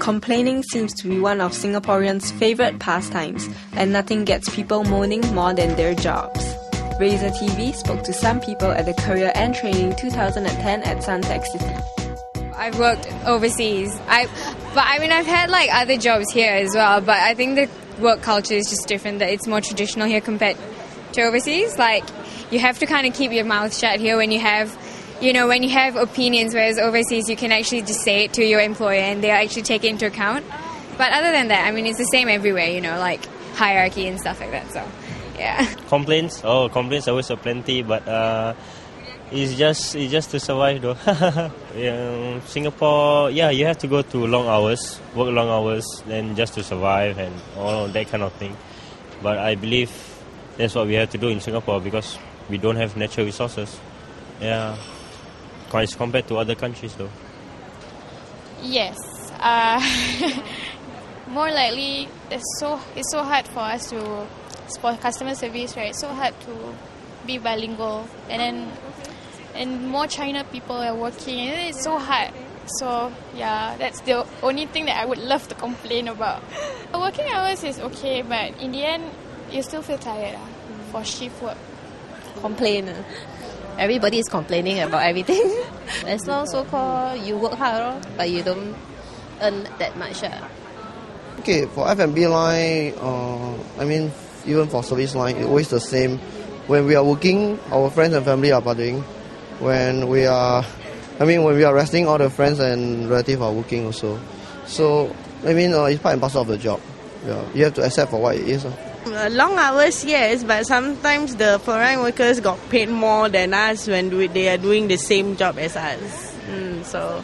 Complaining seems to be one of Singaporeans' favourite pastimes, and nothing gets people moaning more than their jobs. Razor TV spoke to some people at the Career and Training 2010 at Suntec City. I've worked overseas. I've had like other jobs here as well, but I think the work culture is just different, that it's more traditional here compared to overseas. Like, you have to kind of keep your mouth shut here when you have opinions, whereas overseas you can actually just say it to your employer and they'll actually take it into account. But other than that, it's the same everywhere, like hierarchy and stuff like that, so yeah. Complaints always are plenty, but it's just to survive though. Singapore, you have to go to long hours, work long hours, and just to survive and all that kind of thing. But I believe that's what we have to do in Singapore because we don't have natural resources. Yeah, quite compared to other countries though. Yes, more likely it's so hard for us for customer service, right? It's so hard to be bilingual, and more China people are working, and it's so hard. So yeah, that's the only thing that I would love to complain about. Working hours is okay, but in the end, you still feel tired for shift work. Complain. Everybody is complaining about everything. As long so-called you work hard, but you don't earn that much. Okay, for F&B line, even for service line, it's always the same. When we are working, our friends and family are partying. When we are resting, all the friends and relatives are working also. So, it's part and parcel of the job. Yeah, you have to accept for what it is. Long hours, yes, but sometimes the foreign workers got paid more than us when they are doing the same job as us. So,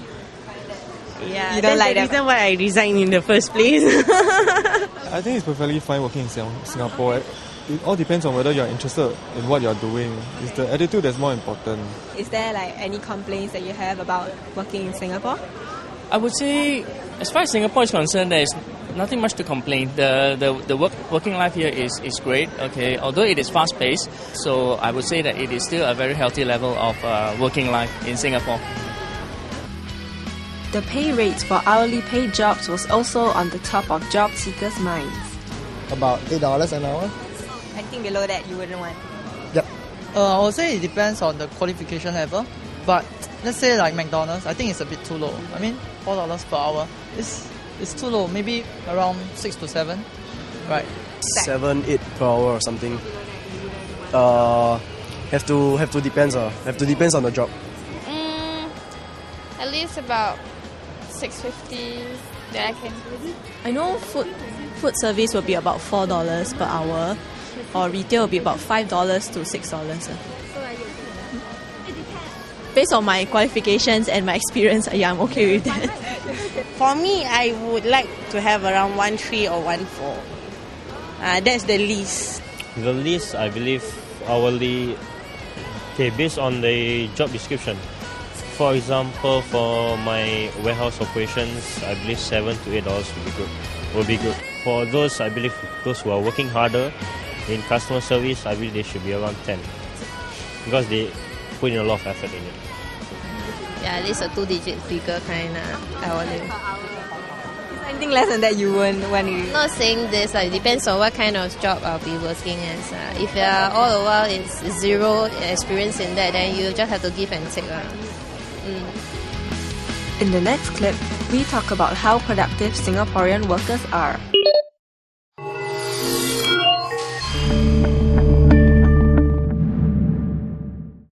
yeah, that's the reason why I resigned in the first place. I think it's perfectly fine working in Singapore. It all depends on whether you're interested in what you're doing. It's the attitude that's more important. Is there any complaints that you have about working in Singapore? I would say, as far as Singapore is concerned, there is nothing much to complain. The working life here is great. Okay, although it is fast paced, so I would say that it is still a very healthy level of working life in Singapore. The pay rates for hourly paid jobs was also on the top of job seekers' minds. About $8 an hour. Anything below that you wouldn't want? Yep. I would say it depends on the qualification level. But let's say like McDonald's, I think it's a bit too low. $4 per hour it's too low. Maybe around 6 to 7, right? 7, 8 per hour or something. Have to depends on the job. At least about 650 that I can. I know food service will be about $4 per hour, or retail will be about $5 to $6. Based on my qualifications and my experience, I'm okay with that. For me, I would like to have around 1.3 or 1.4. That's the least. The least, I believe, hourly. Okay, based on the job description. For example, for my warehouse operations, I believe $7 to $8 will be good. For those, I believe, those who are working harder in customer service, I believe they should be around 10, because they put in a lot of effort in it. Yeah, at least a 2-digit figure kind of hourly. Anything less than that you won't want to? Not saying this, it depends on what kind of job I'll be working as. If all the while it's zero experience in that, then you just have to give and take. In the next clip, we talk about how productive Singaporean workers are.